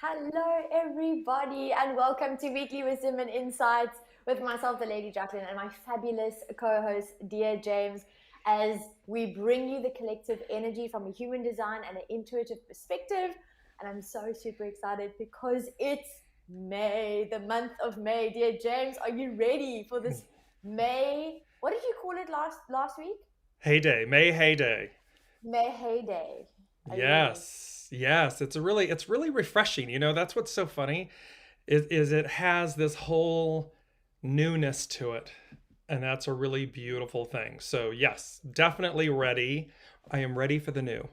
Hello, everybody, and welcome to Weekly Wisdom and Insights with myself, the Lady Jaclyn, and my fabulous co-host, Dear James, as we bring you the collective energy from a human design and an intuitive perspective. And I'm so super excited because it's May, the month of May. Dear James, are you ready for this May? What did you call it last week? Heyday, May heyday. May heyday. Are you ready? Yes. It's really refreshing. That's what's so funny is it has this whole newness to it. And that's a really beautiful thing. So yes, definitely ready. I am ready for the new.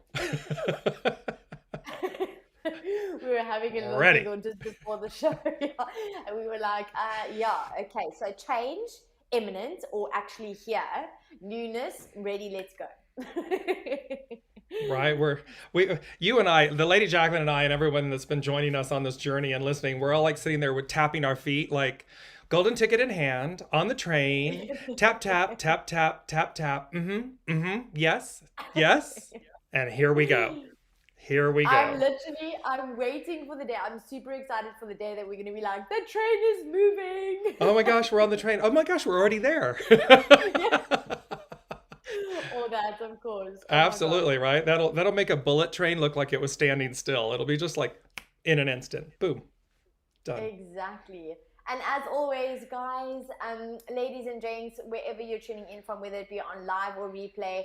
We were having a little Ready. giggle just before the show, yeah. And we were like, yeah, okay, so change, imminent, or actually here, newness, ready, let's go. Right? We you and I, the Lady Jaclyn and I and everyone that's been joining us on this journey and listening, we're all like sitting there with tapping our feet like golden ticket in hand on the train. Tap tap tap tap tap tap. Mm-hmm. Mm-hmm. Yes. Yes. And here we go. Here we go. I'm waiting for the day. I'm super excited for the day that we're going to be like, the train is moving. Oh my gosh, we're on the train. Oh my gosh, we're already there. Yeah, all that, of course. Oh my gosh. Absolutely, right? That'll make a bullet train look like it was standing still. It'll be just like in an instant. Boom. Done. Exactly. And as always, guys, ladies and gents, wherever you're tuning in from, whether it be on live or replay,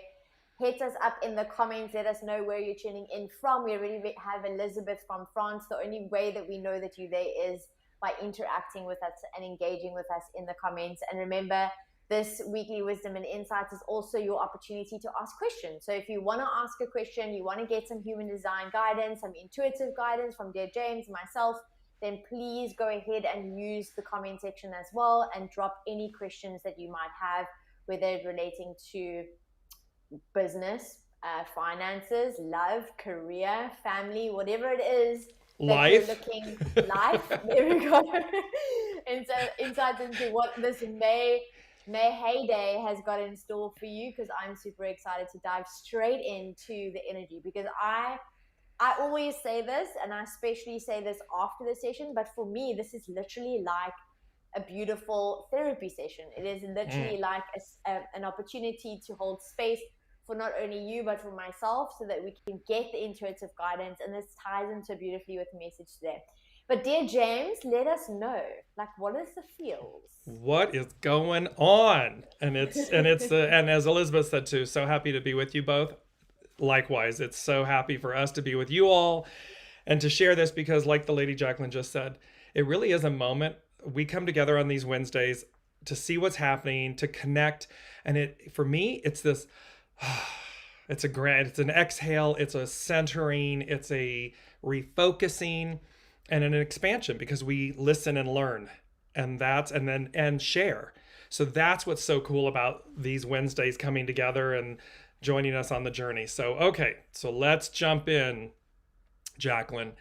hit us up in the comments. Let us know where you're tuning in from. We already have Elizabeth from France. The only way that we know that you're there is by interacting with us and engaging with us in the comments. And remember, this weekly wisdom and insights is also your opportunity to ask questions. So if you want to ask a question, you want to get some human design guidance, some intuitive guidance from Dear James, myself, then please go ahead and use the comment section as well and drop any questions that you might have, whether relating to business, finances, love, career, family, whatever it is that you're Life. looking life. There we go. And so insights into what this May heyday has got in store for you, because I'm super excited to dive straight into the energy, because I always say this, and I especially say this after the session, but for me, this is literally like a beautiful therapy session. It is literally Mm. like an opportunity to hold space for not only you, but for myself, so that we can get the intuitive guidance. And this ties into beautifully with the message today. But dear James, let us know, like, what is the feels? What is going on? And as Elizabeth said too, so happy to be with you both. Likewise, it's so happy for us to be with you all and to share this because, like the Lady Jaclyn just said, it really is a moment. We come together on these Wednesdays to see what's happening, to connect, and it for me, it's this. It's an exhale, it's a centering, it's a refocusing, and an expansion because we listen and learn, and share. So that's what's so cool about these Wednesdays coming together and joining us on the journey. So, okay, so let's jump in, Jaclyn.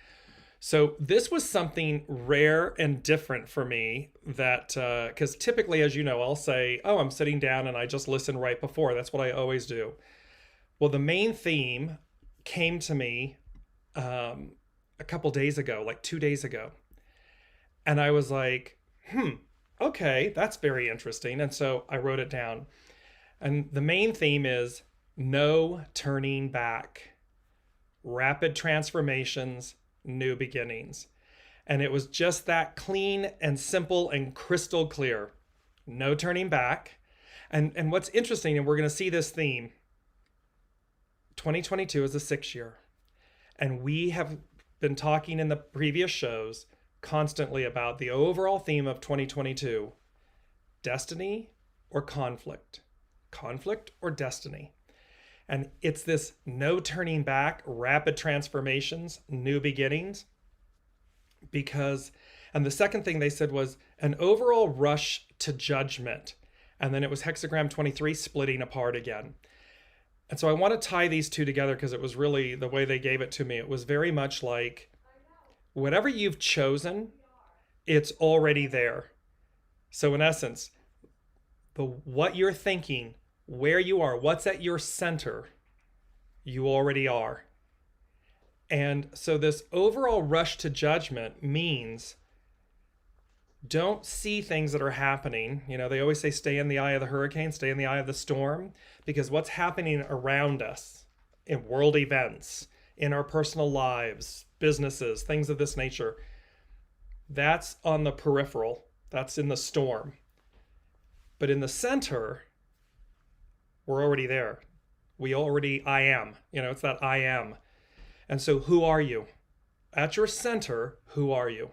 So, this was something rare and different for me that, because typically, as you know, I'll say, oh, I'm sitting down and I just listen right before. That's what I always do. Well, the main theme came to me a couple days ago, like 2 days ago. And I was like, okay, that's very interesting. And so I wrote it down. And the main theme is no turning back, rapid transformations, new beginnings. And it was just that clean and simple and crystal clear. No turning back. And what's interesting, and we're going to see this theme, 2022 is a 6 year. And we have been talking in the previous shows constantly about the overall theme of 2022: destiny or conflict, conflict or destiny. And it's this no turning back, rapid transformations, new beginnings. Because, and the second thing they said was an overall rush to judgment. And then it was hexagram 23 splitting apart again. And so I want to tie these two together because it was really the way they gave it to me. It was very much like whatever you've chosen, it's already there. So in essence, what you're thinking, where you are, what's at your center, you already are. And so this overall rush to judgment means don't see things that are happening. You know, they always say stay in the eye of the hurricane, stay in the eye of the storm, because what's happening around us in world events, in our personal lives, businesses, things of this nature, that's on the peripheral, that's in the storm. But in the center, we're already there. I am. You know, it's that I am. And so who are you? At your center, who are you?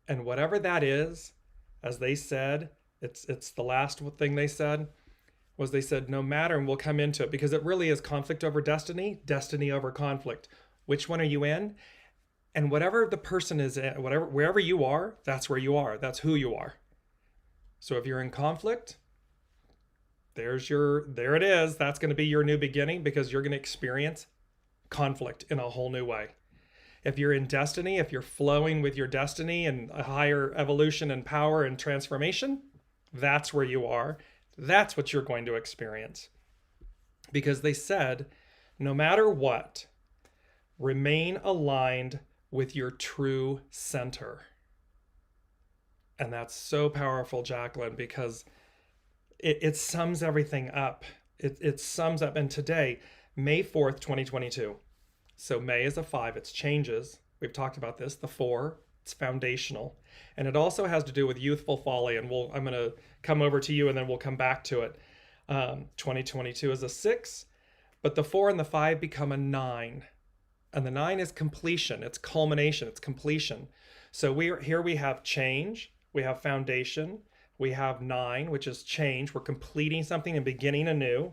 And whatever that is, as they said, it's the last thing they said, was they said, no matter, and we'll come into it, because it really is conflict over destiny, destiny over conflict. Which one are you in? And whatever the person is in, wherever you are, that's where you are. That's who you are. So if you're in conflict, there it is. That's going to be your new beginning, because you're going to experience conflict in a whole new way. If you're in destiny, if you're flowing with your destiny and a higher evolution and power and transformation, that's where you are. That's what you're going to experience. Because they said, no matter what, remain aligned with your true center. And that's so powerful, Jaclyn, because it sums everything up. It sums up. And today, May 4th, 2022. So May is a 5, it's changes. We've talked about this. The 4, it's foundational. And it also has to do with Youthful Folly. And I'm going to come over to you and then we'll come back to it. 2022 is a 6, but the 4 and the 5 become a 9. And the 9 is completion. It's culmination. It's completion. So here we have change. We have foundation. We have 9, which is change. We're completing something and beginning anew.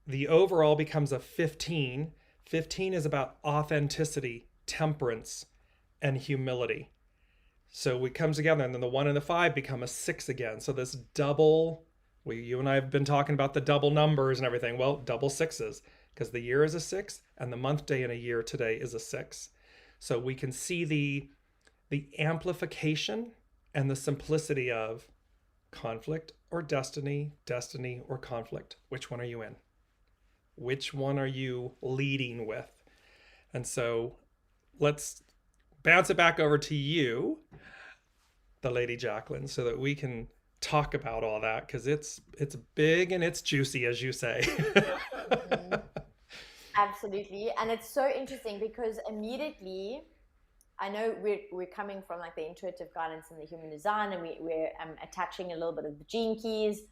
The overall becomes a 15. 15 is about authenticity, temperance, and humility. So we come together, and then the 1 and the 5 become a 6 again. So this double, you and I have been talking about the double numbers and everything. Well, double 6s, because the year is a 6 and the month, day, and a year today is a 6. So we can see the amplification and the simplicity of conflict or destiny, destiny or conflict. Which one are you in? Which one are you leading with? And so let's bounce it back over to you, the Lady Jaclyn, so that we can talk about all that, because it's big and it's juicy, as you say. Absolutely. And it's so interesting because immediately, I know we're coming from like the intuitive guidance and the human design, and we're attaching a little bit of the gene keys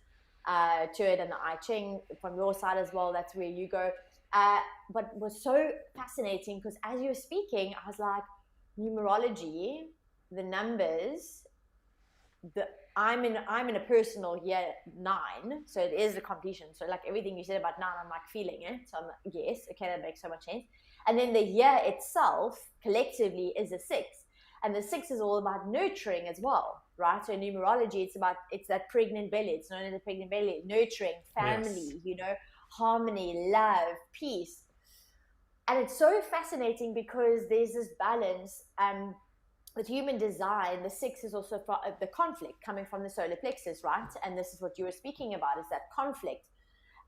to it, and the I Ching from your side as well. That's where you go. But it was so fascinating because as you were speaking, I was like, numerology, the numbers, I'm in a personal year 9, so it is the completion. So like everything you said about 9, I'm like feeling it. So I'm like, yes, okay, that makes so much sense. And then the year itself collectively is a 6, and the 6 is all about nurturing as well, right? So in numerology, it's that pregnant belly. It's known as a pregnant belly, nurturing, family, yes. Harmony, love, peace. And it's so fascinating because there's this balance. With human design, the 6 is also the conflict coming from the solar plexus, right? And this is what you were speaking about, is that conflict.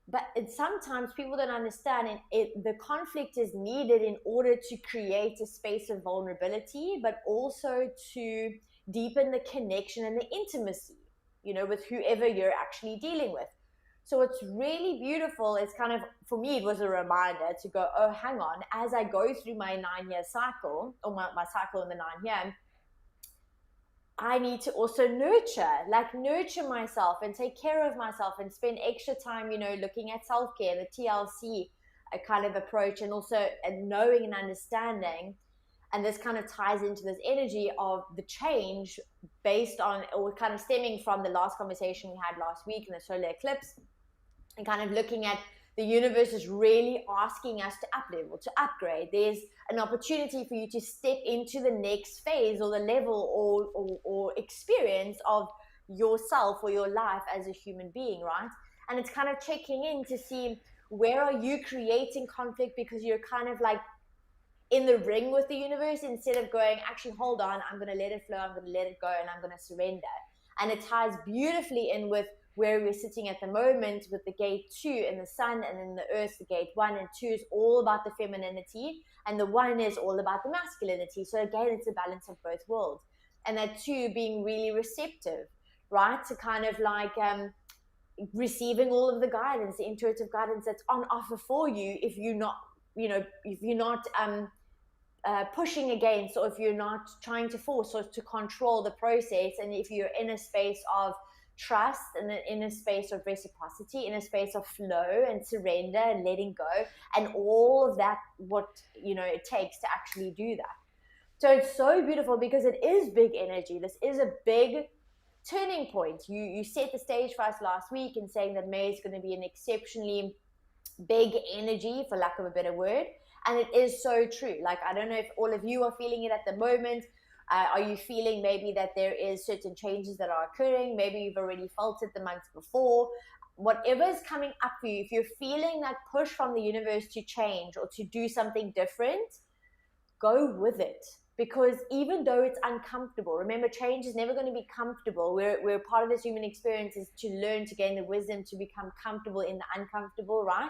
But sometimes people don't understand, and the conflict is needed in order to create a space of vulnerability, but also to deepen the connection and the intimacy, with whoever you're actually dealing with. So what's really beautiful is kind of, for me, it was a reminder to go, oh, hang on, as I go through my 9-year cycle, or my cycle in the 9 year, I need to also nurture myself and take care of myself and spend extra time, looking at self-care, the TLC kind of approach, and also knowing and understanding. And this kind of ties into this energy of the change based on, or kind of stemming from the last conversation we had last week in the solar eclipse, and kind of looking at the universe is really asking us to up-level, to upgrade. There's an opportunity for you to step into the next phase or the level or experience of yourself or your life as a human being, right? And it's kind of checking in to see, where are you creating conflict because you're kind of like in the ring with the universe, instead of going, actually, hold on, I'm going to let it flow, I'm going to let it go, and I'm going to surrender. And it ties beautifully in with where we're sitting at the moment with the gate 2 and the sun, and then the earth, the gate 1 and 2 is all about the femininity, and the 1 is all about the masculinity. So again, it's a balance of both worlds, and that 2 being really receptive, right, to kind of like receiving all of the guidance, the intuitive guidance that's on offer for you, if you're not, if you're not pushing against, or if you're not trying to force or to control the process, and if you're in a space of trust, and in a space of reciprocity, in a space of flow and surrender and letting go, and all of that, what it takes to actually do that. So it's so beautiful, because it is big energy. This is a big turning point. You set the stage for us last week in saying that May is going to be an exceptionally big energy, for lack of a better word. And it is so true. Like, I don't know if all of you are feeling it at the moment. Are you feeling maybe that there is certain changes that are occurring? Maybe you've already felt it the months before. Whatever is coming up for you, if you're feeling that push from the universe to change or to do something different, go with it. Because even though it's uncomfortable, remember, change is never going to be comfortable. We're part of this human experience is to learn, to gain the wisdom, to become comfortable in the uncomfortable, right?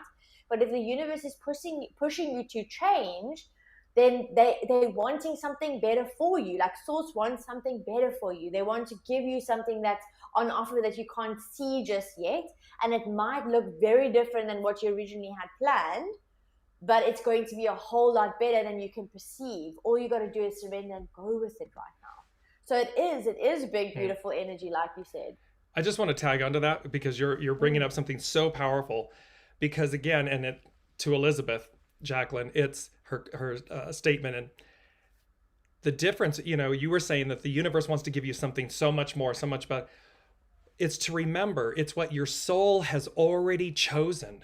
But if the universe is pushing you to change, then they're wanting something better for you. Like, source wants something better for you. They want to give you something that's on offer that you can't see just yet. And it might look very different than what you originally had planned, but it's going to be a whole lot better than you can perceive. All you got to do is surrender and go with it right now. So it is big, beautiful energy, like you said. I just want to tag onto that, because you're bringing up something so powerful. Because again, and to Elizabeth Jaclyn, it's her statement, and the difference. You were saying that the universe wants to give you something so much more, so much better. It's to remember, it's what your soul has already chosen.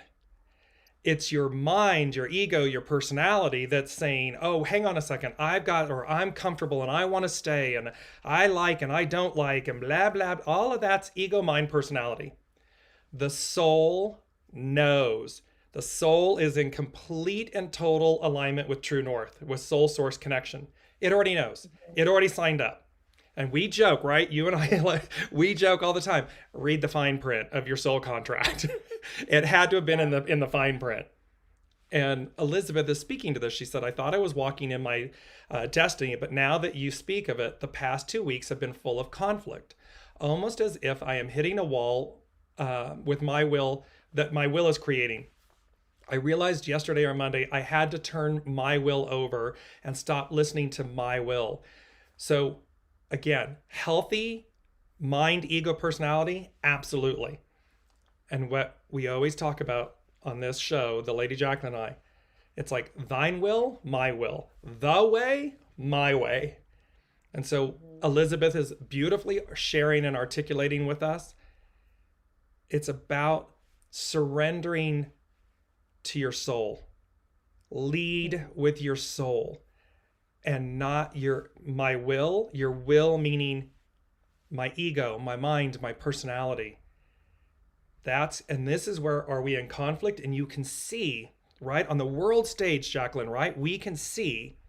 It's your mind, your ego, your personality that's saying, oh, hang on a second, I'm comfortable and I want to stay, and I like and I don't like, and blah, blah. All of that's ego, mind, personality. The soul knows. The soul is in complete and total alignment with true north, with soul source connection. It already knows. It already signed up. And we joke, right? You and I, we joke all the time. Read the fine print of your soul contract. It had to have been in the fine print. And Elizabeth is speaking to this. She said, I thought I was walking in my destiny, but now that you speak of it, the past 2 weeks have been full of conflict. Almost as if I am hitting a wall with my will, that my will is creating. I realized yesterday or Monday, I had to turn my will over and stop listening to my will. So again, healthy mind, ego, personality, absolutely. And what we always talk about on this show, the Lady Jaclyn and I, it's like thine will, my will, the way, my way. And so Elizabeth is beautifully sharing and articulating with us. It's about surrendering to your soul. Lead with your soul, and not my will. Your will meaning my ego, my mind, my personality. And this is where are we in conflict, and you can see, right, on the world stage, Jaclyn, right, we can see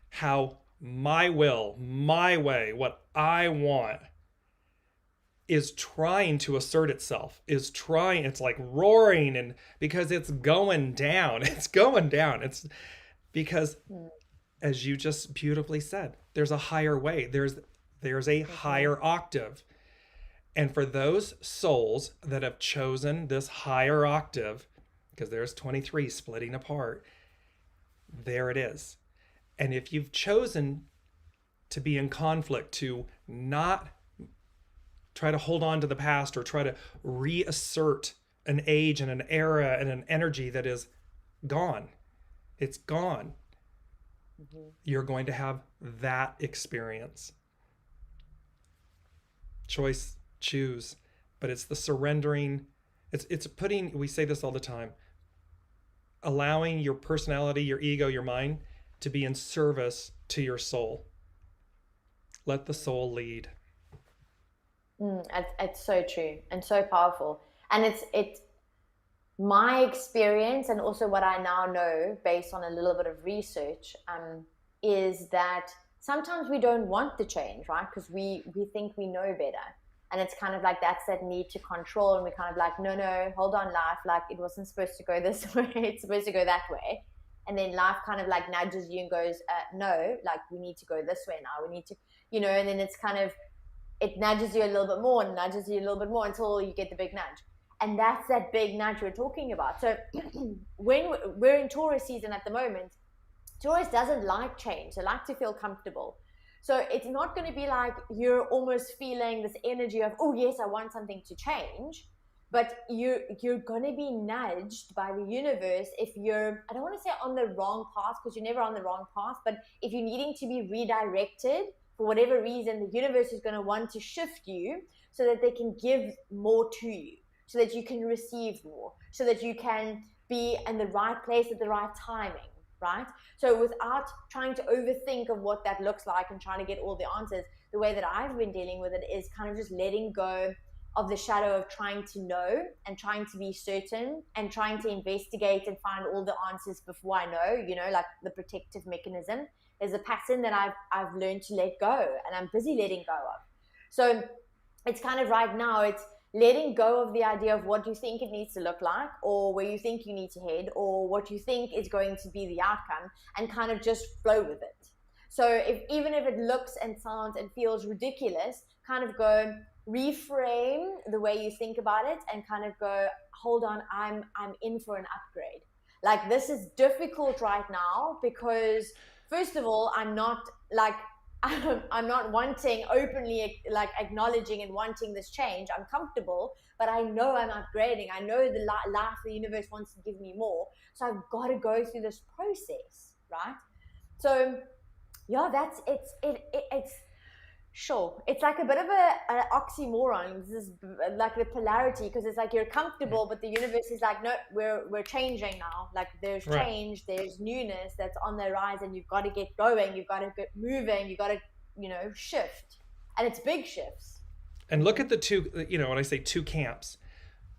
how my will, my way, what I want is trying to assert itself, it's like roaring, and because it's going down. It's because, as you just beautifully said, there's a higher way. There's a higher octave. And for those souls that have chosen this higher octave, because there's 23 splitting apart, there it is. And if you've chosen to be in conflict, to not try to hold on to the past or try to reassert an age and an era and an energy that is gone, it's gone. You're going to have that experience. Choose, but it's the surrendering. It's putting, we say this all the time, allowing your personality, your ego, your mind to be in service to your soul. Let the soul lead. It's so true and so powerful. And it's my experience, and also what I now know based on a little bit of research, is that sometimes we don't want the change, right? Because we think we know better. And it's kind of like that's that need to control, and we're kind of like, no, hold on, life, like it wasn't supposed to go this way, it's supposed to go that way. And then life kind of like nudges you and goes, no, like we need to go this way now, we need to, and then it's kind of, it nudges you a little bit more and nudges you a little bit more until you get the big nudge. And that's that big nudge we're talking about. So when we're in Taurus season at the moment, Taurus doesn't like change. They like to feel comfortable. So it's not going to be like you're almost feeling this energy of, oh yes, I want something to change. But you're going to be nudged by the universe if you're, I don't want to say on the wrong path, because you're never on the wrong path, but if you're needing to be redirected for whatever reason, the universe is going to want to shift you so that they can give more to you, so that you can receive more, so that you can be in the right place at the right timing, right? So without trying to overthink of what that looks like and trying to get all the answers, the way that I've been dealing with it is kind of just letting go of the shadow of trying to know and trying to be certain and trying to investigate and find all the answers before I know, like the protective mechanism. There's a pattern that I've learned to let go, and I'm busy letting go of. So it's kind of right now, it's letting go of the idea of what you think it needs to look like, or where you think you need to head, or what you think is going to be the outcome, and kind of just flow with it. So even if it looks and sounds and feels ridiculous, kind of go reframe the way you think about it and kind of go, hold on, I'm in for an upgrade. Like, this is difficult right now because, first of all, I'm not wanting openly, like acknowledging and wanting this change. I'm comfortable, but I know I'm upgrading. I know the life the universe wants to give me more. So I've got to go through this process, right? So yeah, that's it's sure. It's like a bit of an oxymoron. This is like the polarity, because it's like you're comfortable, but the universe is like, no, we're changing now. Like there's change, there's newness that's on the rise, and you've got to get going. You've got to get moving. You've got to, shift. And it's big shifts. And look at the two, when I say two camps,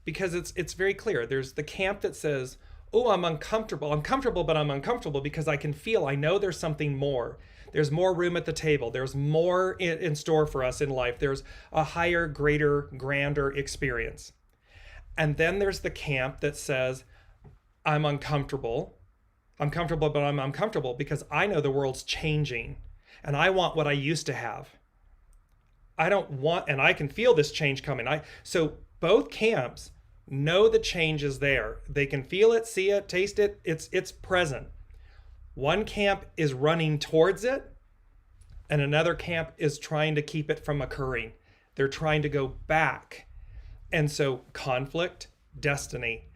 because it's very clear. There's the camp that says, oh, I'm uncomfortable, but I'm uncomfortable because I know there's something more. There's more room at the table. There's more in store for us in life. There's a higher, greater, grander experience. And then there's the camp that says, I'm uncomfortable, but I'm uncomfortable because I know the world's changing and I want what I used to have. I don't want, and I can feel this change coming. So both camps know the change is there. They can feel it, see it, taste it. It's present. One camp is running towards it, and another camp is trying to keep it from occurring. They're trying to go back. And so conflict, destiny.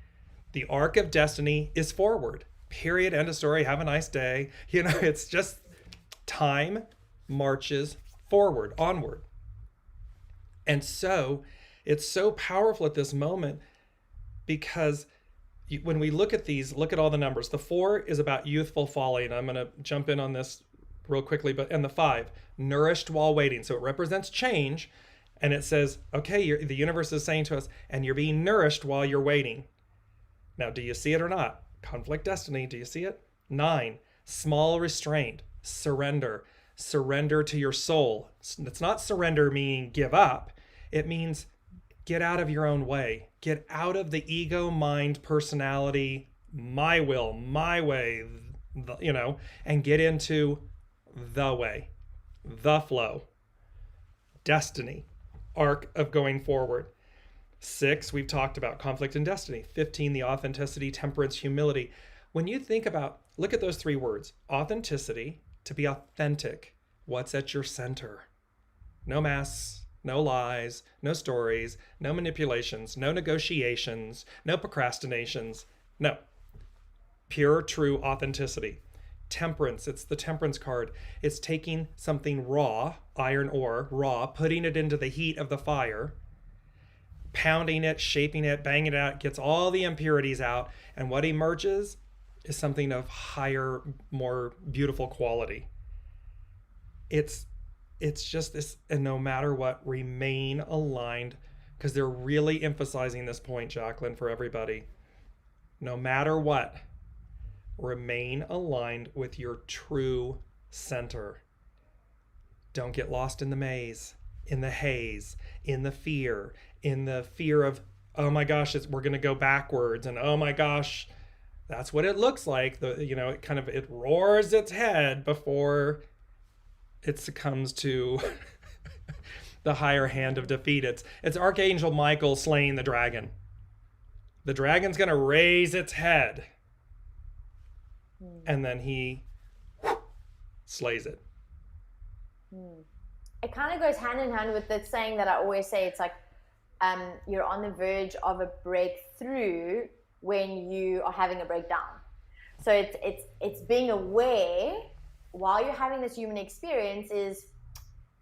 The arc of destiny is forward. Period. End of story. Have a nice day. It's just time marches forward, onward. And so it's so powerful at this moment because when we look at these, look at all the numbers. The 4 is about youthful folly, and I'm going to jump in on this real quickly. And the 5, nourished while waiting. So it represents change, and it says, okay, the universe is saying to us, and you're being nourished while you're waiting. Now, do you see it or not? Conflict, destiny, do you see it? 9, small restraint, surrender. Surrender to your soul. It's not surrender meaning give up. It means get out of your own way. Get out of the ego, mind, personality, my will, my way, and get into the way, the flow, destiny, arc of going forward. 6, we've talked about conflict and destiny. 15, the authenticity, temperance, humility. When you think about, look at those 3 words, authenticity, to be authentic. What's at your center? No masks. No lies, no stories, no manipulations, no negotiations, no procrastinations. No. Pure, true authenticity. Temperance, it's the temperance card. It's taking something raw, iron ore, raw, putting it into the heat of the fire, pounding it, shaping it, banging it out, gets all the impurities out, and what emerges is something of higher, more beautiful quality. It's just this, and no matter what, remain aligned, because they're really emphasizing this point, Jaclyn, for everybody. No matter what, remain aligned with your true center. Don't get lost in the maze. in the haze, in the fear of, oh my gosh, we're going to go backwards, and oh my gosh, that's what it looks like. It roars its head before it succumbs to the higher hand of defeat. It's Archangel Michael slaying the dragon. The dragon's going to raise its head, and then he slays it. It kind of goes hand in hand with the saying that I always say. It's like you're on the verge of a breakthrough when you are having a breakdown. So it's being aware while you're having this human experience is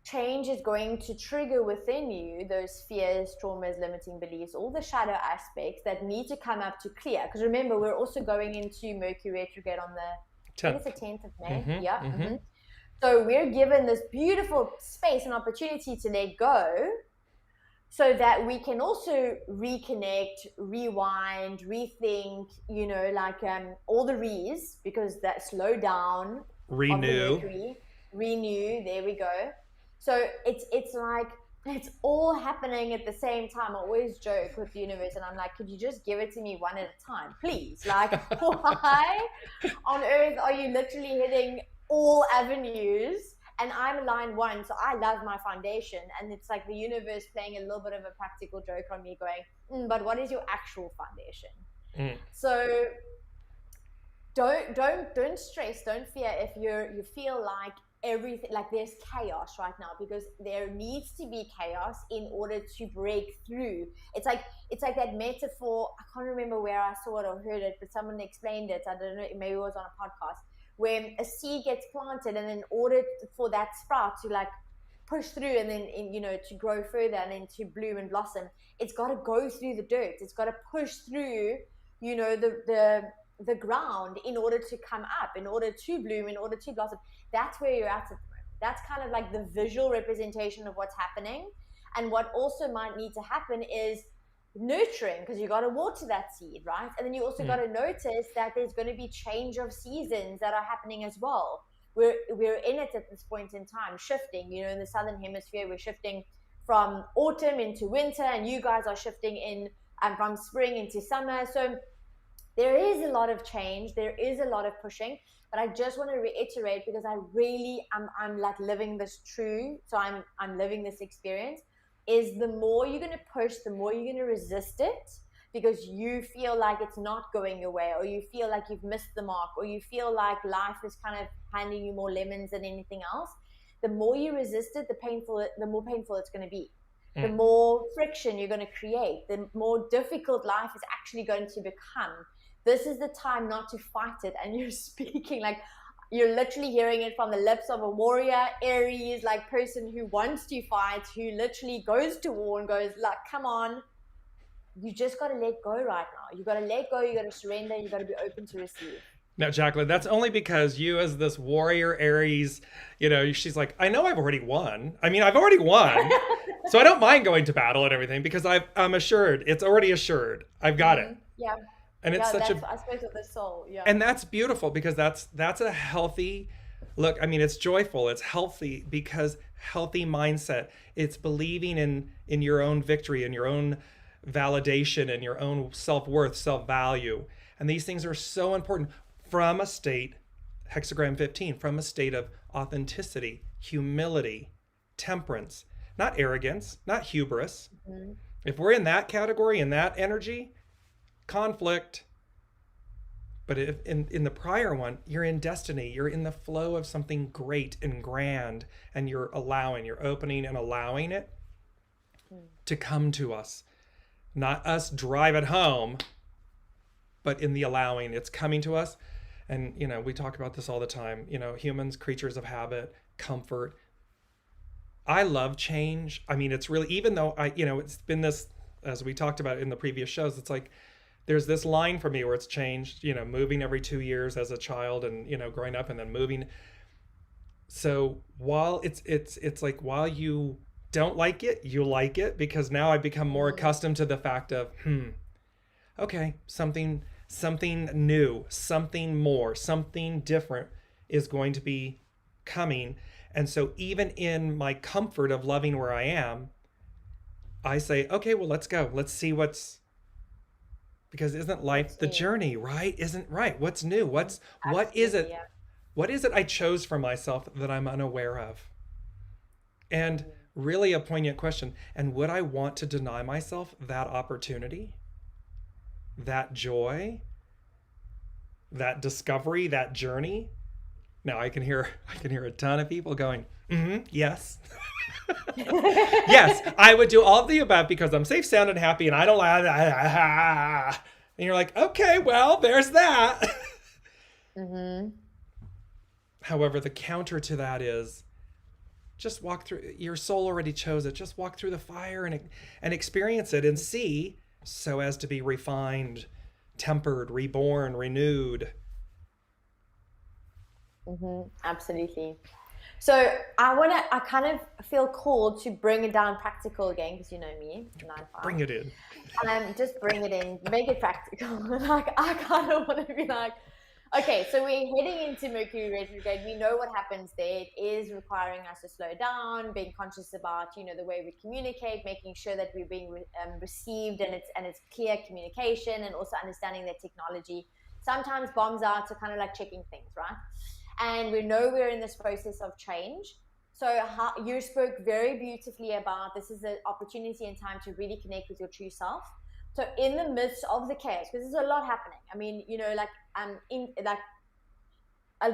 change is going to trigger within you those fears, traumas, limiting beliefs, all the shadow aspects that need to come up to clear. Because remember, we're also going into Mercury retrograde on the 10th. I think it's the 10th of May. Yeah. So we're given this beautiful space and opportunity to let go so that we can also reconnect, rewind, rethink, all the re's, because that slow down, renew, there we go. So it's like it's all happening at the same time. I always joke with the universe and I'm like, could you just give it to me one at a time, please? Like, why on earth are you literally hitting all avenues? And I'm line one, so I love my foundation. And it's like the universe playing a little bit of a practical joke on me going, but what is your actual foundation? So don't stress, don't fear if you feel like everything, like there's chaos right now, because there needs to be chaos in order to break through. It's like that metaphor. I can't remember where I saw it or heard it, but someone explained it. I don't know, maybe it was on a podcast, where a seed gets planted, and in order for that sprout to like push through and then to grow further and then to bloom and blossom, it's got to go through the dirt. It's got to push through the ground in order to come up, in order to bloom, in order to blossom. That's where you're at the moment. That's kind of like the visual representation of what's happening. And what also might need to happen is nurturing, because you got to water that seed, right? And then you also got to notice that there's going to be change of seasons that are happening as well. We're in it at this point in time, shifting. In the southern hemisphere, we're shifting from autumn into winter, and you guys are shifting in from spring into summer. So there is a lot of change, there is a lot of pushing, but I just want to reiterate, because I really I'm like living this true. So I'm living this experience. Is the more you're going to push, the more you're going to resist it, because you feel like it's not going your way, or you feel like you've missed the mark, or you feel like life is kind of handing you more lemons than anything else. The more you resist it, the more painful it's going to be. The more friction you're going to create, the more difficult life is actually going to become. This is the time not to fight it. And you're speaking like you're literally hearing it from the lips of a warrior, Aries, like person who wants to fight, who literally goes to war and goes like, come on, you just got to let go right now. You got to let go. You got to surrender. You got to be open to receive. Now, Jaclyn, that's only because you, as this warrior Aries, she's like, I know I've already won. I mean, I've already won. So I don't mind going to battle and everything, because I'm assured. It's already assured. I've got it. Yeah. And it's such I suppose with the soul. Yeah. And that's beautiful, because that's a healthy look. I mean, it's joyful. It's healthy, because healthy mindset. It's believing in your own victory and your own validation and your own self-worth, self-value. And these things are so important from a state, hexagram 15, from a state of authenticity, humility, temperance, not arrogance, not hubris. If we're in that category, in that energy, conflict. But if in the prior one, you're in destiny, you're in the flow of something great and grand, and you're opening and allowing it to come to us. Not us drive it home, but in the allowing, it's coming to us. And, we talk about this all the time, humans, creatures of habit, comfort. I love change. I mean, it's really, even though it's been this, as we talked about in the previous shows, it's like, there's this line for me where it's changed, moving every 2 years as a child and, growing up and then moving. So while it's like, while you don't like it, you like it, because now I've become more accustomed to the fact of, okay, something new, something more, something different is going to be coming. And so even in my comfort of loving where I am, I say, okay, well, let's go. Let's see because isn't life the journey, right? Isn't right? What's new? What is Absolutely, it? yeah. What is it I chose for myself that I'm unaware of? And really a poignant question. And would I want to deny myself that opportunity, that joy, that discovery, that journey? Now I can hear a ton of people going, yes. Yes, I would do all of the above because I'm safe, sound, and happy, and I don't lie. And you're like, okay, well, there's that. However, the counter to that is just walk through. Your soul already chose it. Just walk through the fire and experience it and see, so as to be refined, tempered, reborn, renewed. Absolutely. So I kind of feel called to bring it down practical again, because you know me, 9 to 5. Bring it in. Just bring it in, make it practical. Like, I kind of want to be like, okay, so we're heading into Mercury retrograde. We know what happens there. It is requiring us to slow down, being conscious about, you know, the way we communicate, making sure that we're being received and it's clear communication, and also understanding that technology sometimes bombs out, so kind of like checking things, right? And we know we're in this process of change. So you spoke very beautifully about this is an opportunity and time to really connect with your true self. So in the midst of the chaos, because there's a lot happening. I mean, you know,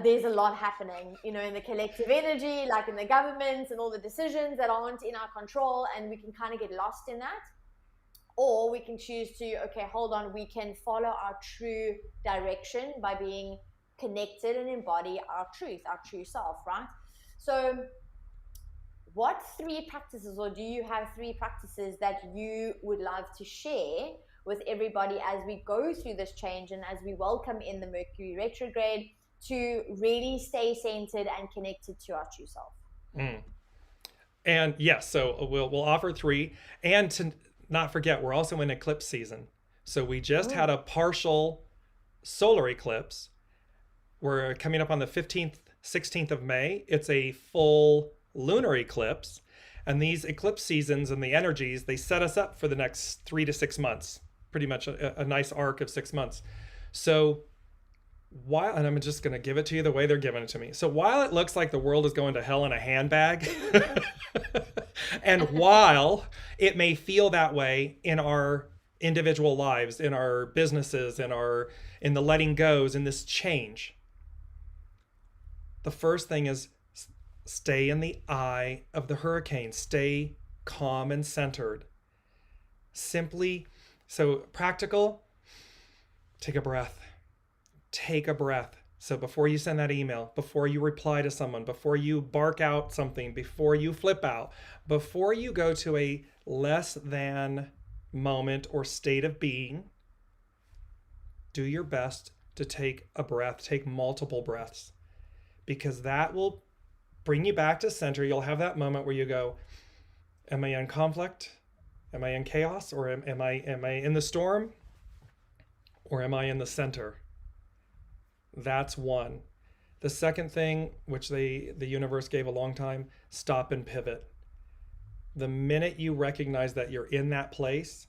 there's a lot happening, you know, in the collective energy, like in the governments and all the decisions that aren't in our control, and we can kind of get lost in that. Or we can choose to, okay, hold on, we can follow our true direction by being connected and embody our truth, our true self, right? So what 3 practices, or do you have 3 practices that you would love to share with everybody as we go through this change and as we welcome in the Mercury retrograde, to really stay centered and connected to our true self? And yes, so we'll offer 3, and to not forget, we're also in eclipse season. So we just had a partial solar eclipse. We're coming up on the 15th, 16th of May. It's a full lunar eclipse. And these eclipse seasons and the energies, they set us up for the next 3 to 6 months, pretty much a nice arc of 6 months. So and I'm just going to give it to you the way they're giving it to me. So while it looks like the world is going to hell in a handbag, and while it may feel that way in our individual lives, in our businesses, in the letting goes, in this change, the first thing is stay in the eye of the hurricane. Stay calm and centered. Simply, so practical, take a breath. Take a breath. So before you send that email, before you reply to someone, before you bark out something, before you flip out, before you go to a less than moment or state of being, do your best to take a breath, take multiple breaths, because that will bring you back to center. You'll have that moment where you go, am I in conflict? Am I in chaos? Or am I in the storm? Or am I in the center? That's one. The second thing, which the universe gave a long time, stop and pivot. The minute you recognize that you're in that place,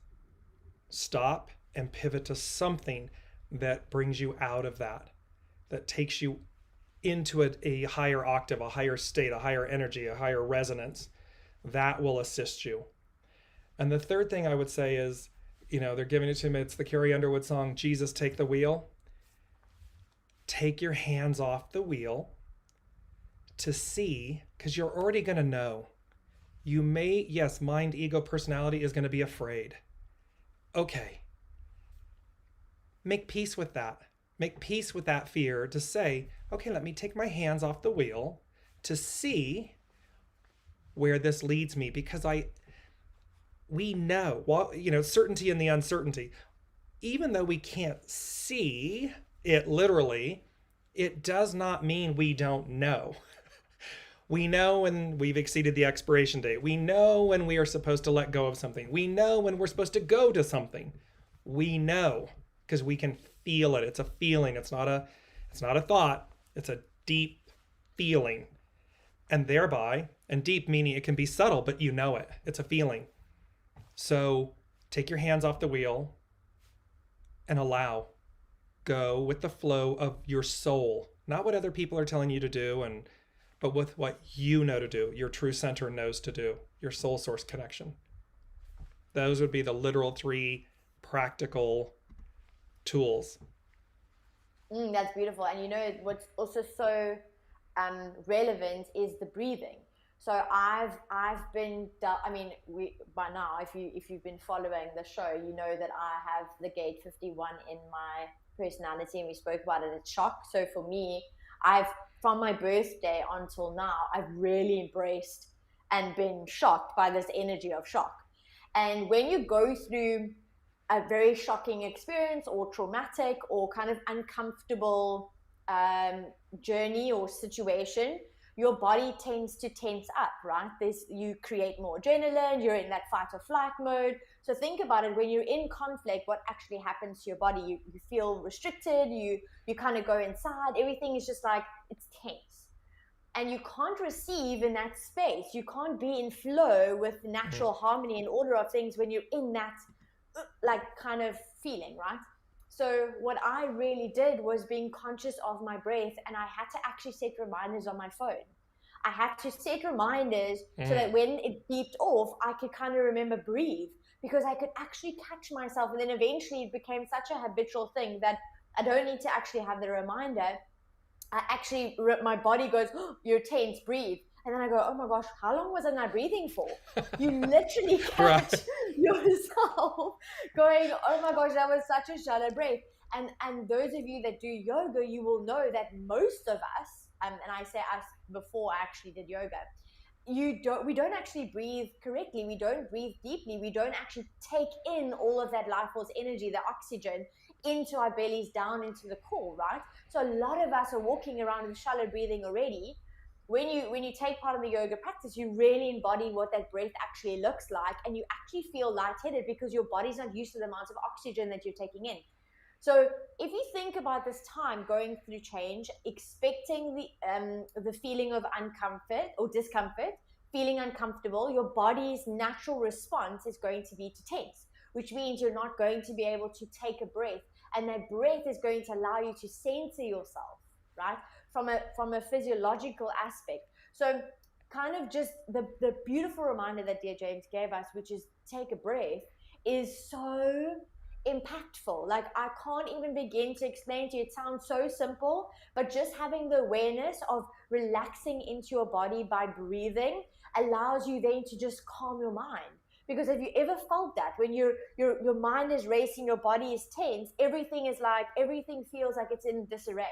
stop and pivot to something that brings you out of that takes you into a higher octave, a higher state, a higher energy, a higher resonance. That will assist you. And the third thing I would say is, you know, they're giving it to me. It's the Carrie Underwood song, Jesus, Take the Wheel. Take your hands off the wheel to see, because you're already going to know. You may, yes, mind, ego, personality is going to be afraid. Okay. Make peace with that. Make peace with that fear to say, okay, let me take my hands off the wheel to see where this leads me, because we know, well, you know, certainty in the uncertainty. Even though we can't see it literally, it does not mean we don't know. We know when we've exceeded the expiration date. We know when we are supposed to let go of something. We know when we're supposed to go to something. We know because we can feel it. It's a feeling. It's not a thought. It's a deep feeling. and thereby, and deep meaning it can be subtle, but you know it. It's a feeling. So take your hands off the wheel and allow. Go with the flow of your soul, not what other people are telling you to do, but with what you know to do, your true center knows to do, your soul source connection. Those would be the literal 3 practical tools. That's beautiful. And you know what's also so relevant is the breathing. So I've been, I mean, we by now, if you've been following the show, you know that I have the gate 51 in my personality, and we spoke about it at shock. So for me, from my birthday until now, I've really embraced and been shocked by this energy of shock. And when you go through a very shocking experience or traumatic or kind of uncomfortable journey or situation, your body tends to tense up, right? You create more adrenaline, you're in that fight or flight mode. So think about it, when you're in conflict, what actually happens to your body? You feel restricted, you kind of go inside, everything is just like, it's tense. And you can't receive in that space. You can't be in flow with natural harmony and order of things when you're in that like kind of feeling, right? So what I really did was being conscious of my breath, and I had to actually set reminders on my phone. I had to set reminders so that when it beeped off, I could kind of remember breathe, because I could actually catch myself. And then eventually it became such a habitual thing that I don't need to actually have the reminder. My body goes, oh, you're tense, breathe. And then I go, oh my gosh, how long was I not breathing for? You literally catch yourself going, oh my gosh, that was such a shallow breath. And those of you that do yoga, you will know that most of us, and I say us before I actually did yoga, we don't actually breathe correctly. We don't breathe deeply. We don't actually take in all of that life force energy, the oxygen, into our bellies, down into the core, right? So a lot of us are walking around with shallow breathing already. When you take part in the yoga practice, you really embody what that breath actually looks like, and you actually feel lightheaded because your body's not used to the amount of oxygen that you're taking in. So if you think about this time going through change, expecting the feeling of uncomfort or discomfort, feeling uncomfortable, your body's natural response is going to be to tense, which means you're not going to be able to take a breath, and that breath is going to allow you to center yourself, right? From a physiological aspect. So kind of just the beautiful reminder that Dear James gave us, which is take a breath, is so impactful. Like, I can't even begin to explain to you. It sounds so simple, but just having the awareness of relaxing into your body by breathing allows you then to just calm your mind. Because have you ever felt that when your mind is racing, your body is tense, everything feels like it's in disarray.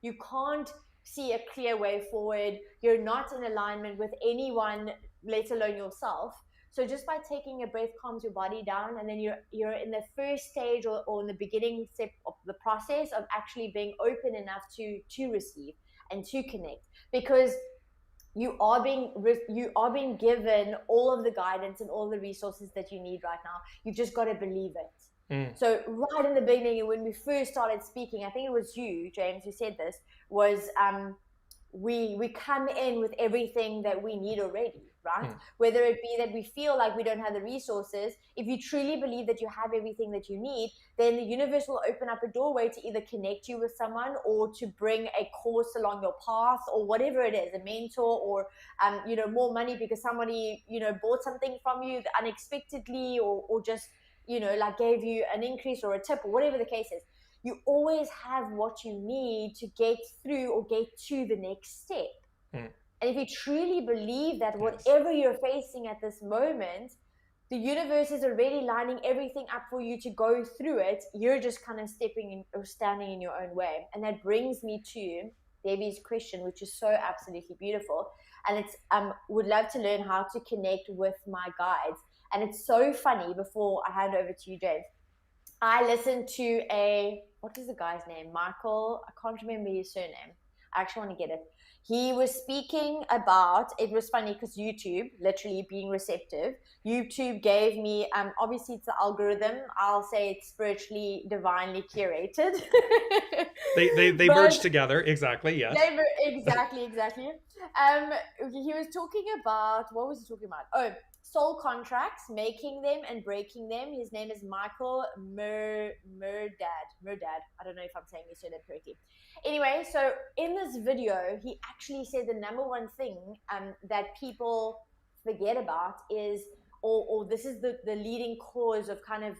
You can't see a clear way forward. You're not in alignment with anyone, let alone yourself. So just by taking a breath calms your body down, and then you're in the first stage or in the beginning step of the process of actually being open enough to receive and to connect, because you are being given all of the guidance and all the resources that you need right now. You've just got to believe it. So right in the beginning, when we first started speaking, I think it was you, James, who said this, was we come in with everything that we need already, right? Whether it be that we feel like we don't have the resources, if you truly believe that you have everything that you need, then the universe will open up a doorway to either connect you with someone or to bring a course along your path or whatever it is, a mentor or, more money because somebody, bought something from you unexpectedly or just, like gave you an increase or a tip or whatever the case is. You always have what you need to get through or get to the next step. And if you truly believe that whatever you're facing at this moment, the universe is already lining everything up for you to go through it, you're just kind of stepping in or standing in your own way. And that brings me to Debbie's question, which is so absolutely beautiful. And it's would love to learn how to connect with my guides. And it's so funny, before I hand over to you, James, I listened to what was the guy's name? Michael, I can't remember his surname. I actually want to get it. He was speaking about, it was funny because YouTube, literally being receptive, YouTube gave me, obviously it's the algorithm, I'll say it's spiritually, divinely curated. They merge together, exactly, yes. Exactly. He was talking about, what was he talking about? Oh, soul contracts, making them and breaking them. His name is Michael Murdad. I don't know if I'm saying you said that correctly. Anyway, so in this video, he actually said the number one thing that people forget about is, or this is the leading cause of kind of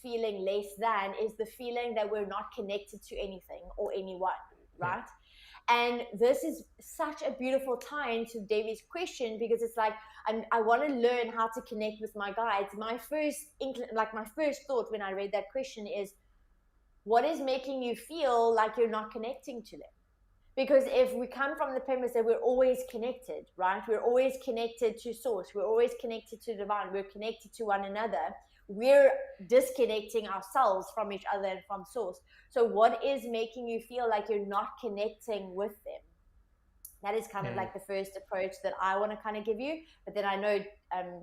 feeling less than, is the feeling that we're not connected to anything or anyone, right? Yeah. And this is such a beautiful tie into Davy's question, because it's like, I want to learn how to connect with my guides. My first thought when I read that question is, what is making you feel like you're not connecting to them? Because if we come from the premise that we're always connected, right? We're always connected to source. We're always connected to divine. We're connected to one another. We're disconnecting ourselves from each other and from source. So what is making you feel like you're not connecting with them? That is kind of like the first approach that I want to kind of give you. But then I know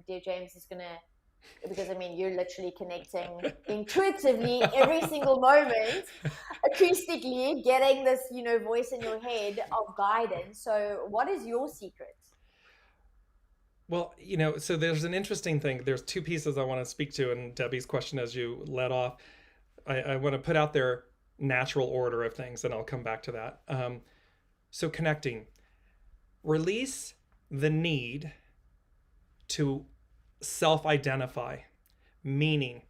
Dear James is going to, because I mean, you're literally connecting intuitively every single moment, acoustically, getting this, voice in your head of guidance. So what is your secret? Well, so there's an interesting thing. There's two pieces I want to speak to in Debbie's question as you led off. I want to put out their natural order of things, and I'll come back to that. So connecting. Release the need to self-identify, meaning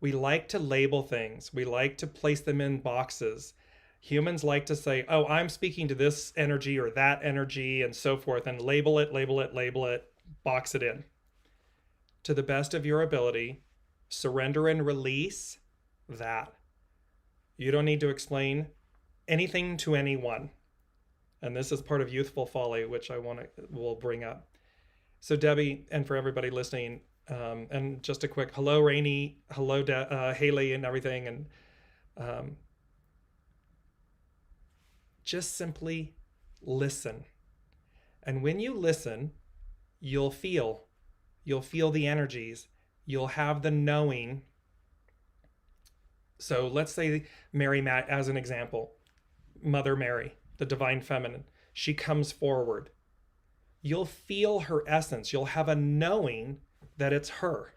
we like to label things. We like to place them in boxes. Humans like to say, oh, I'm speaking to this energy or that energy and so forth, and label it, box it in. To the best of your ability, surrender and release that. You don't need to explain anything to anyone. And this is part of Youthful Folly, which we'll bring up. So Debbie, and for everybody listening, and just a quick hello, Rainey, hello, Haley, and everything, and just simply listen. And when you listen, you'll feel the energies, you'll have the knowing. So let's say Mary Matt as an example, Mother Mary, the divine feminine, she comes forward. You'll feel her essence. You'll have a knowing that it's her.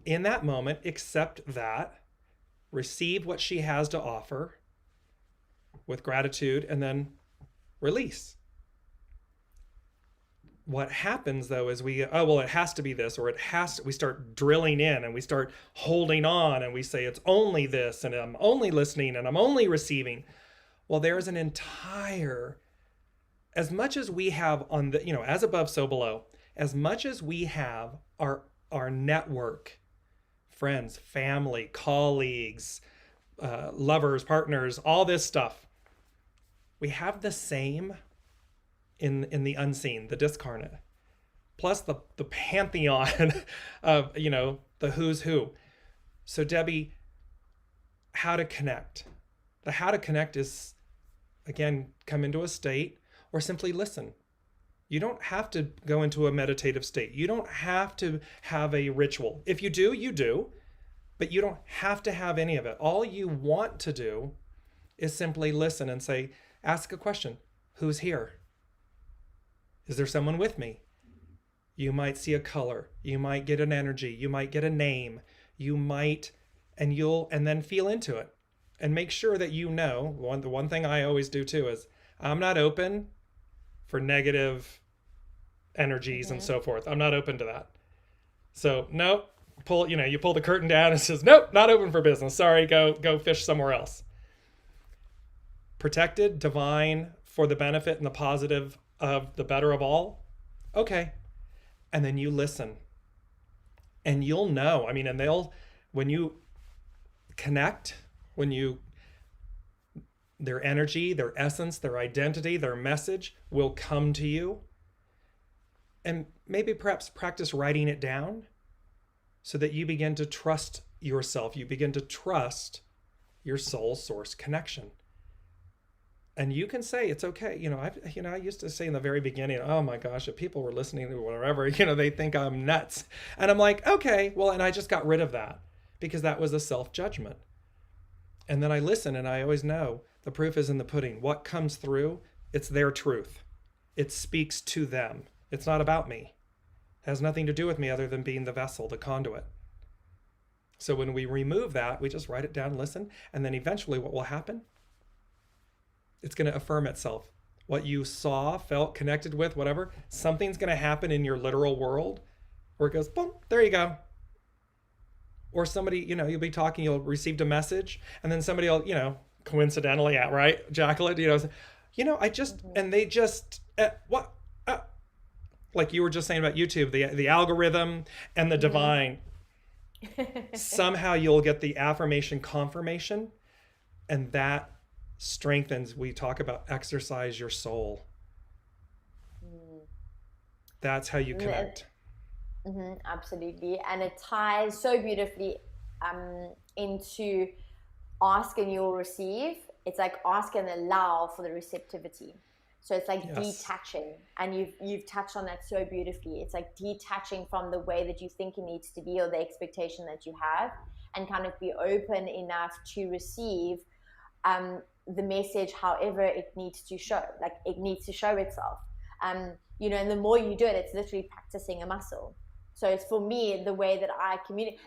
In that moment, accept that, receive what she has to offer with gratitude, and then release. What happens though is it has to be this, or we start drilling in and we start holding on and we say it's only this, and I'm only listening and I'm only receiving. Well, there's an entire, as much as we have on the, as above, so below, as much as we have our network, friends, family, colleagues, lovers, partners, all this stuff, we have the same in the unseen, the discarnate, plus the pantheon of, the who's who. So Debbie, how to connect? The how to connect is, again, come into a state or simply listen. You don't have to go into a meditative state. You don't have to have a ritual. If you do, you do, but you don't have to have any of it. All you want to do is simply listen and say, ask a question. Who's here? Is there someone with me? You might see a color. You might get an energy. You might get a name. You might, and then feel into it. And make sure that the one thing I always do too is I'm not open for negative energies and so forth. I'm not open to that. So nope, you pull the curtain down and says, nope, not open for business. Sorry, go fish somewhere else. Protected, divine, for the benefit and the positive of the better of all. Okay. And then you listen. And you'll know. When you connect, their energy, their essence, their identity, their message will come to you. And maybe perhaps practice writing it down so that you begin to trust yourself. You begin to trust your soul source connection. And you can say it's okay. I used to say in the very beginning, oh my gosh, if people were listening to whatever, they think I'm nuts. And I'm like, okay, well, and I just got rid of that because that was a self-judgment. And then I listen, and I always know the proof is in the pudding. What comes through, it's their truth. It speaks to them. It's not about me. It has nothing to do with me other than being the vessel, the conduit. So when we remove that, we just write it down, listen, and then eventually what will happen? It's going to affirm itself. What you saw, felt, connected with, whatever, something's going to happen in your literal world where it goes, boom, there you go. Or somebody, you'll be talking, you'll received a message, and then somebody will, coincidentally, right, Jaclyn, I just, and they just, what? Like you were just saying about YouTube, the algorithm and the divine. Somehow you'll get the affirmation confirmation, and that strengthens. We talk about exercise your soul. That's how you connect. Absolutely. And it ties so beautifully into ask and you'll receive. It's like ask and allow for the receptivity. So it's like detaching, and you've touched on that so beautifully. It's like detaching from the way that you think it needs to be or the expectation that you have, and kind of be open enough to receive the message however it needs to show. Like it needs to show itself. And the more you do it, it's literally practicing a muscle. So it's, for me, the way that I communicate,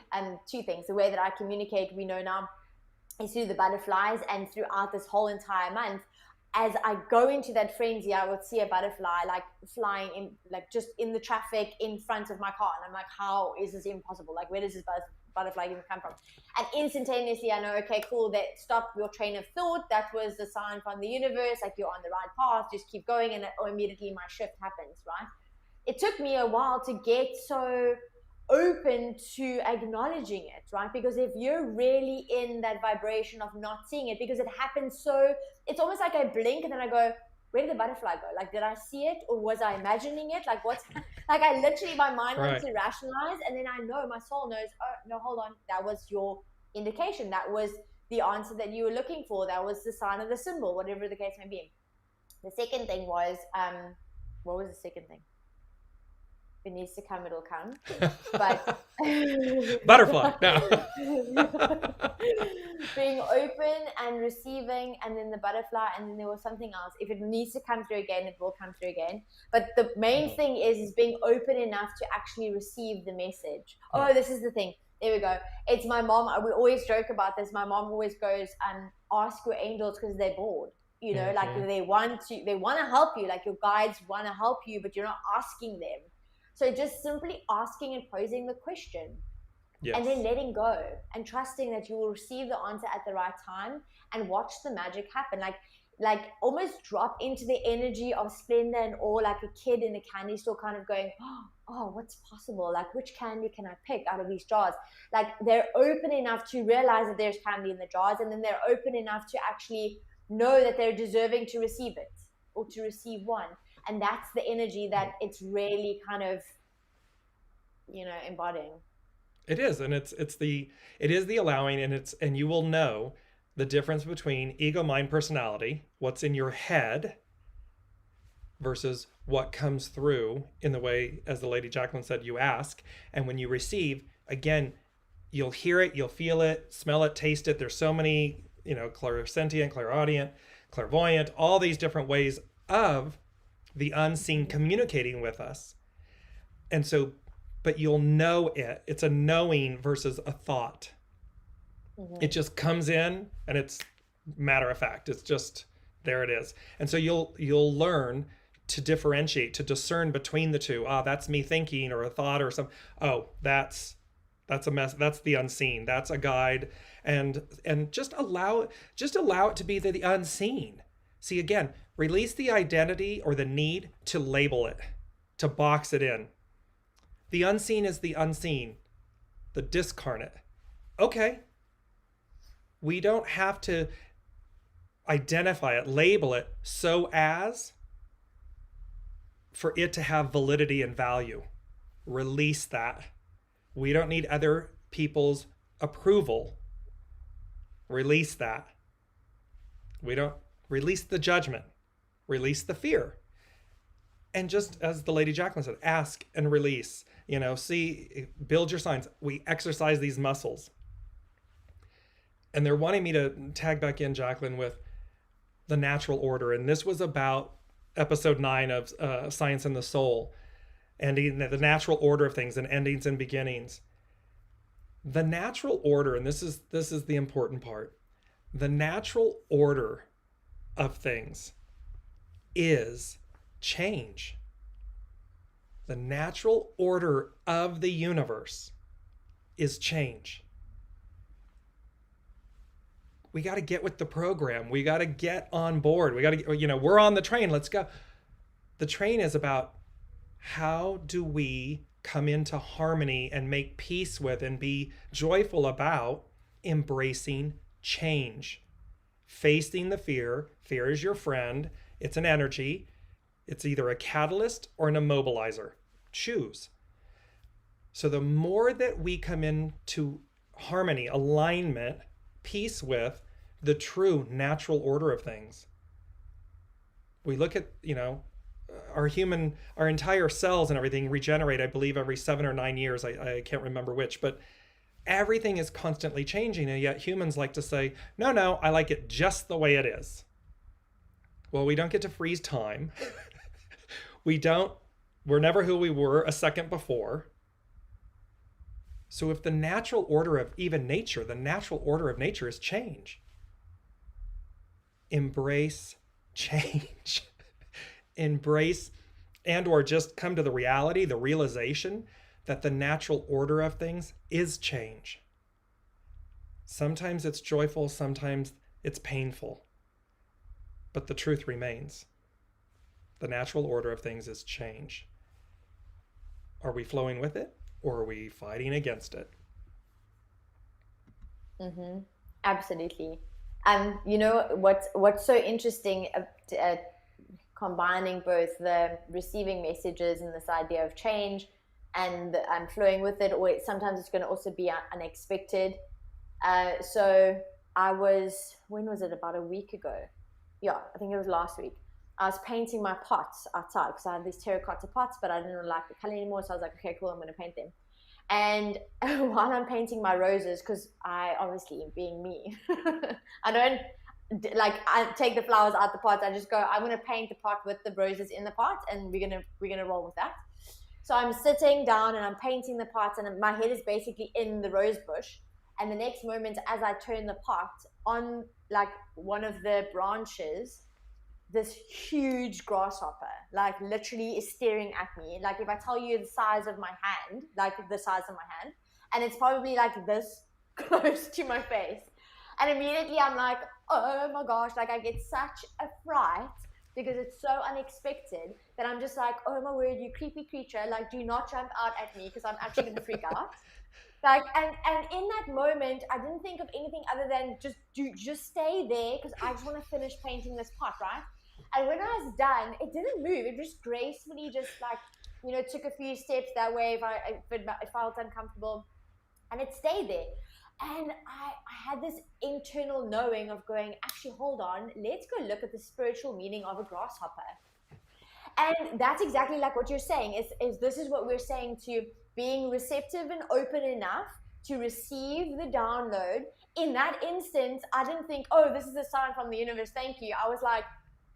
two things. The way that I communicate, we know now, is through the butterflies, and throughout this whole entire month, as I go into that frenzy, I would see a butterfly like flying in, like just in the traffic in front of my car. And I'm like, how is this impossible? Like, where does this butterfly even come from? And instantaneously, I know, okay, cool, that stop your train of thought. That was the sign from the universe, like you're on the right path, just keep going. And immediately my shift happens, right? It took me a while to get so open to acknowledging it, right? Because if you're really in that vibration of not seeing it, because it happens so, it's almost like I blink and then I go, where did the butterfly go? Like, did I see it, or was I imagining it? Like, what's like, I literally, my mind wants to rationalize, and then I know, my soul knows, oh no, hold on, that was your indication, that was the answer that you were looking for, that was the sign of the symbol, whatever the case may be. The second thing was, what was the second thing? If it needs to come, it'll come. But butterfly, no. Being open and receiving, and then the butterfly, and then there was something else. If it needs to come through again, it will come through again. But the main thing is being open enough to actually receive the message. Oh, this is the thing. There we go. It's my mom. We always joke about this. My mom always goes, ask your angels, because they're bored. Like they want to help you. Like your guides want to help you, but you're not asking them. So just simply asking and posing the question, and then letting go and trusting that you will receive the answer at the right time, and watch the magic happen. Like almost drop into the energy of splendor and awe, like a kid in a candy store kind of going, oh, what's possible? Like, which candy can I pick out of these jars? Like, they're open enough to realize that there's candy in the jars, and then they're open enough to actually know that they're deserving to receive it, or to receive one. And that's the energy that it's really kind of, embodying. It is, and it is the allowing, and you will know the difference between ego, mind, personality, what's in your head, versus what comes through in the way, as the Lady Jaclyn said, you ask, and when you receive, again, you'll hear it, you'll feel it, smell it, taste it. There's so many, clairsentient, clairaudient, clairvoyant, all these different ways of the unseen communicating with us. And so, but you'll know it. It's a knowing versus a thought. It just comes in, and it's matter of fact. It's just, there it is. And so you'll learn to differentiate, to discern between the two. That's me thinking, or a thought, or some, that's a mess. That's the unseen. That's a guide. And just allow it to be the unseen. See, again, release the identity or the need to label it, to box it in. The unseen is the unseen, the discarnate. Okay. We don't have to identify it, label it, so as for it to have validity and value. Release that. We don't need other people's approval. Release that. We don't release the judgment, release the fear. And just as the Lady Jaclyn said, ask and release, see, build your signs. We exercise these muscles. And they're wanting me to tag back in, Jaclyn, with the natural order. And this was about episode 9 of Science and the Soul, ending the natural order of things and endings and beginnings. The natural order, and this is the important part, the natural order of things is change. The natural order of the universe is change. We got to get with the program. We got to get on board. We got to, we're on the train. Let's go. The train is about how do we come into harmony and make peace with and be joyful about embracing change, facing the fear. Fear is your friend. It's an energy. It's either a catalyst or an immobilizer. Choose. So the more that we come into harmony, alignment, peace with the true natural order of things. We look at, our entire cells and everything regenerate, I believe, every 7 or 9 years. I can't remember which, but everything is constantly changing. And yet humans like to say, no, I like it just the way it is. Well, we don't get to freeze time. We're never who we were a second before. So if the natural order of even nature, the natural order of nature is change, embrace change. Embrace and or just come to the reality, the realization that the natural order of things is change. Sometimes it's joyful, sometimes it's painful. But the truth remains. The natural order of things is change. Are we flowing with it or are we fighting against it? Mm-hmm. Absolutely. What's so interesting combining both the receiving messages and this idea of change and flowing with it, or sometimes it's going to also be unexpected. So when was it? About a week ago. Yeah, I think it was last week. I was painting my pots outside because I had these terracotta pots, but I didn't like the color anymore. So I was like, okay, cool, I'm going to paint them. And while I'm painting my roses, because I obviously, being me, I take the flowers out the pot. I just go, I'm going to paint the pot with the roses in the pot, and we're gonna roll with that. So I'm sitting down and I'm painting the pot, and my head is basically in the rose bush. And the next moment, as I turn the pot on, like one of the branches, this huge grasshopper, like literally is staring at me. Like if I tell you the size of my hand, and it's probably like this close to my face. And immediately I'm like, oh my gosh, like I get such a fright because it's so unexpected that I'm just like, oh my word, you creepy creature, like do not jump out at me because I'm actually gonna freak out. Like, and in that moment, I didn't think of anything other than just stay there because I just want to finish painting this pot, right? And when I was done, it didn't move. It just gracefully took a few steps that way if it felt uncomfortable, and it stayed there. And I had this internal knowing of going, actually, hold on, let's go look at the spiritual meaning of a grasshopper. And that's exactly like what you're saying, is this is what we're saying, to being receptive and open enough to receive the download. In that instance, I didn't think, oh, this is a sign from the universe, thank you. I was like,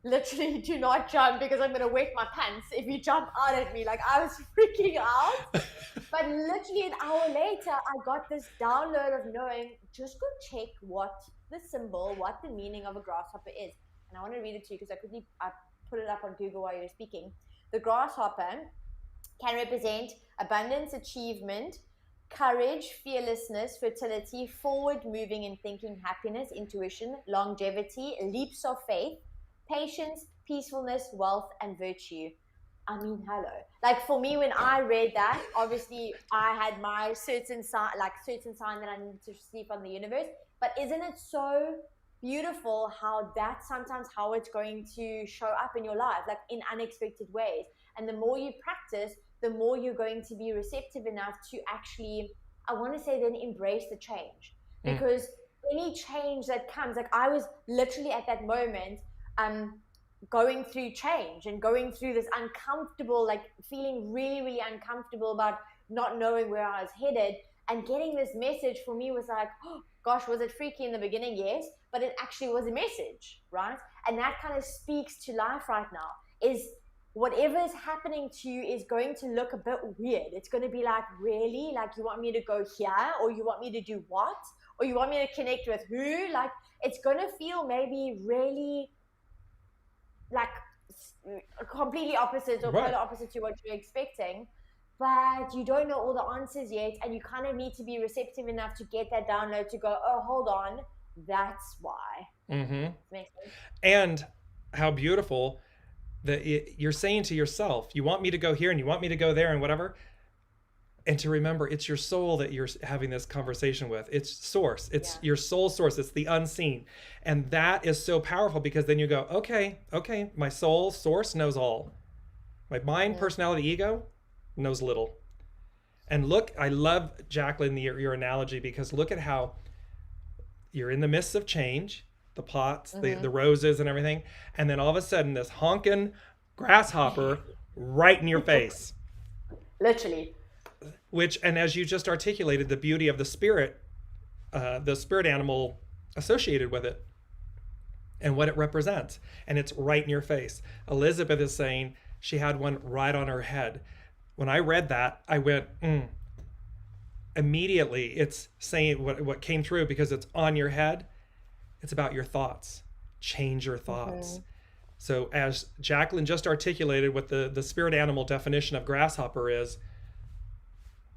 literally, do not jump because I'm going to wet my pants if you jump out at me. Like, I was freaking out. But literally an hour later, I got this download of knowing, just go check what the meaning of a grasshopper is. And I want to read it to you because I put it up on Google while you were speaking. The grasshopper can represent abundance, achievement, courage, fearlessness, fertility, forward moving and thinking, happiness, intuition, longevity, leaps of faith, patience, peacefulness, wealth, and virtue. I mean, hello. Like for me, when I read that, obviously I had my certain sign that I needed to receive from the universe. But isn't it so beautiful how that's sometimes how it's going to show up in your life, like in unexpected ways? And the more you practice, the more you're going to be receptive enough to actually, I want to say, then embrace the change. Because any change that comes, like I was literally at that moment, going through change and going through this uncomfortable, like feeling really, really uncomfortable about not knowing where I was headed. And getting this message for me was like, oh gosh, was it freaky in the beginning? Yes, but it actually was a message, right? And that kind of speaks to life right now, is whatever is happening to you is going to look a bit weird. It's going to be like, really? Like, you want me to go here? Or you want me to do what? Or you want me to connect with who? Like, it's going to feel maybe really like completely opposite or polar opposite to what you're expecting. But you don't know all the answers yet, and you kind of need to be receptive enough to get that download to go, oh, hold on, that's why. Mm-hmm. Makes sense. And how beautiful that you're saying to yourself, you want me to go here and you want me to go there and whatever. And to remember, it's your soul that you're having this conversation with. It's source. It's your soul source. It's the unseen. And that is so powerful, because then you go, okay, my soul source knows all. My mind, personality, ego knows little. And look, I love, Jaclyn, your analogy, because look at how you're in the midst of change, the pots, the roses and everything. And then all of a sudden, this honking grasshopper right in your face. Literally. Which, and as you just articulated, the beauty of the spirit animal associated with it and what it represents. And it's right in your face. Elizabeth is saying she had one right on her head. When I read that, I went, immediately. It's saying what came through, because it's on your head. It's about your thoughts. Change your thoughts. Mm-hmm. So as Jaclyn just articulated, what the spirit animal definition of grasshopper is,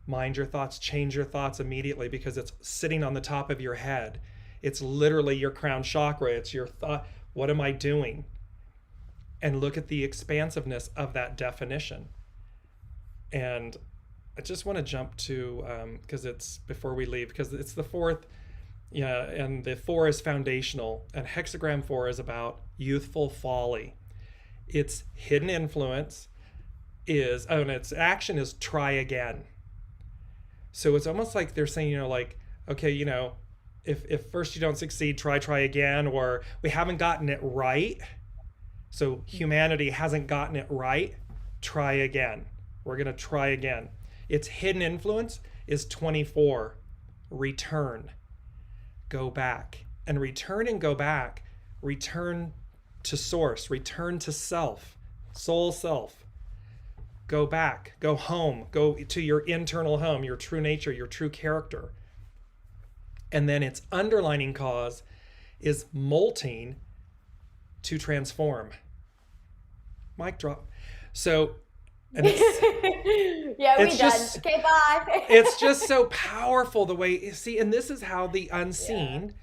mind your thoughts, change your thoughts immediately, because it's sitting on the top of your head. It's literally your crown chakra. It's your thought. What am I doing? And look at the expansiveness of that definition. And I just want to jump to, because it's before we leave, because it's the fourth, and the 4 is foundational, and hexagram 4 is about youthful folly. Its hidden influence is, and its action is try again. So it's almost like they're saying, like, okay, if first you don't succeed, try again, or we haven't gotten it right. So humanity hasn't gotten it right. Try again. We're going to try again. Its hidden influence is 24. Return. Go back. And return and go back. Return to source. Return to self. Soul self. Go back. Go home. Go to your internal home, your true nature, your true character. And then its underlining cause is molting to transform. Mic drop. So, and it's, yeah, we're done. Okay, bye. It's just so powerful the way you see, and this is how the unseen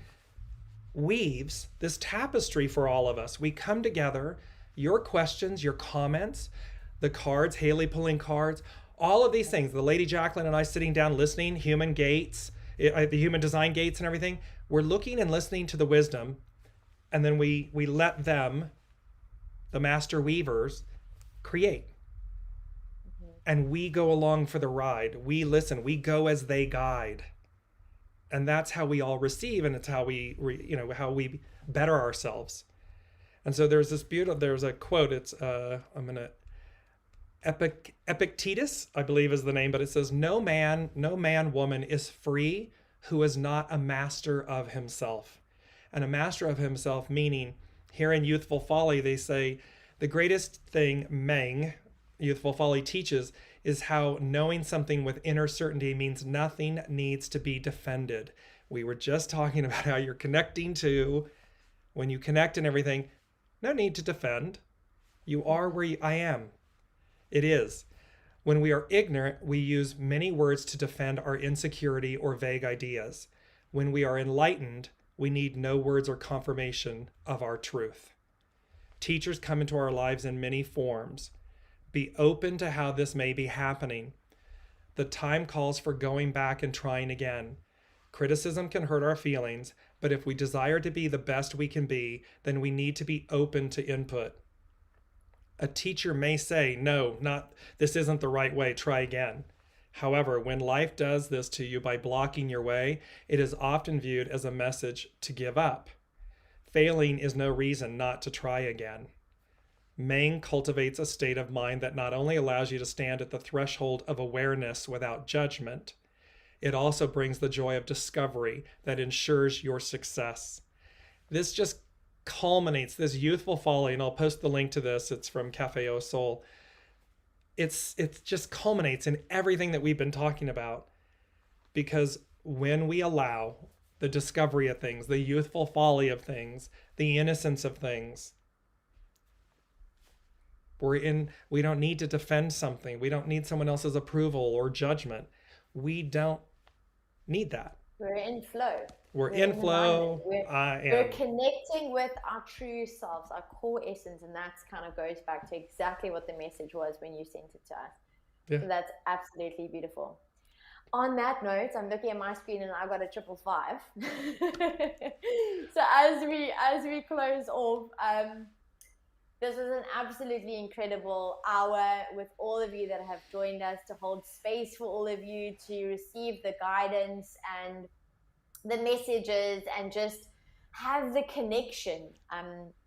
weaves this tapestry for all of us. We come together, your questions, your comments, the cards, Haley pulling cards, all of these things, the Lady Jaclyn and I sitting down listening, human gates, the human design gates and everything. We're looking and listening to the wisdom, and then we let them, the master weavers, create. And we go along for the ride. We listen. We go as they guide. And that's how we all receive, and it's how we better ourselves. And so there's a quote. It's Epictetus, I believe is the name, but it says, no man, woman is free who is not a master of himself. And a master of himself, meaning here in Youthful Folly, they say the greatest thing Meng, Youthful Folly, teaches is how knowing something with inner certainty means nothing needs to be defended. We were just talking about how you're connecting to, when you connect and everything, no need to defend. You are where I am. It is. When we are ignorant, we use many words to defend our insecurity or vague ideas. When we are enlightened, we need no words or confirmation of our truth. Teachers come into our lives in many forms. Be open to how this may be happening. The time calls for going back and trying again. Criticism can hurt our feelings, but if we desire to be the best we can be, then we need to be open to input. A teacher may say, no, this isn't the right way, try again. However, when life does this to you by blocking your way, it is often viewed as a message to give up. failing is no reason not to try again. Maying cultivates a state of mind that not only allows you to stand at the threshold of awareness without judgment, it also brings the joy of discovery that ensures your success. This just culminates, this youthful folly, and I'll post the link to this. It's from Cafe Au Sol. It just culminates in everything that we've been talking about, because when we allow the discovery of things, the youthful folly of things, the innocence of things, we don't need to defend something. We don't need someone else's approval or judgment. We don't need that. We're in flow. We're in flow. We're connecting with our true selves, our core essence, and that kind of goes back to exactly what the message was when you sent it to us. Yeah. So that's absolutely beautiful. On that note, I'm looking at my screen and I've got a 555. So as we close off, this was an absolutely incredible hour with all of you that have joined us, to hold space for all of you, to receive the guidance and the messages and just have the connection.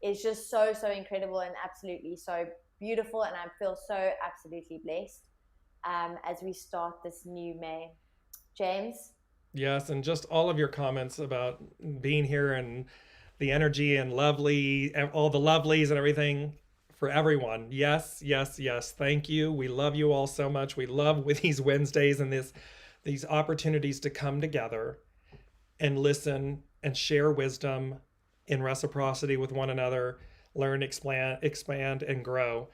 Is just so incredible and absolutely so beautiful, and I feel so absolutely blessed as we start this new May. James? Yes, and just all of your comments about being here and the energy and lovely, all the lovelies and everything for everyone. Yes. Thank you. We love you all so much. We love with these Wednesdays and these opportunities to come together and listen and share wisdom in reciprocity with one another, learn, expand, and grow.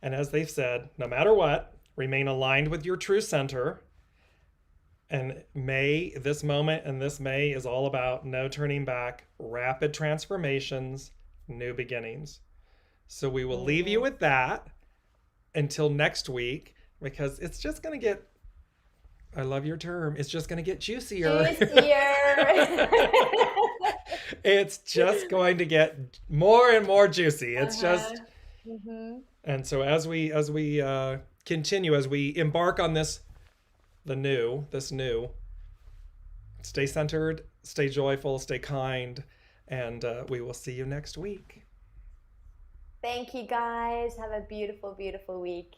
And as they've said, no matter what, remain aligned with your true center. And this moment and this May is all about no turning back, rapid transformations, new beginnings. So we will leave you with that until next week, because it's just going to get, I love your term, it's just going to get juicier. It's just going to get more and more juicy. It's just, and so as we continue, as we embark on this new, stay centered, stay joyful, stay kind, and we will see you next week. Thank you, guys. Have a beautiful, beautiful week.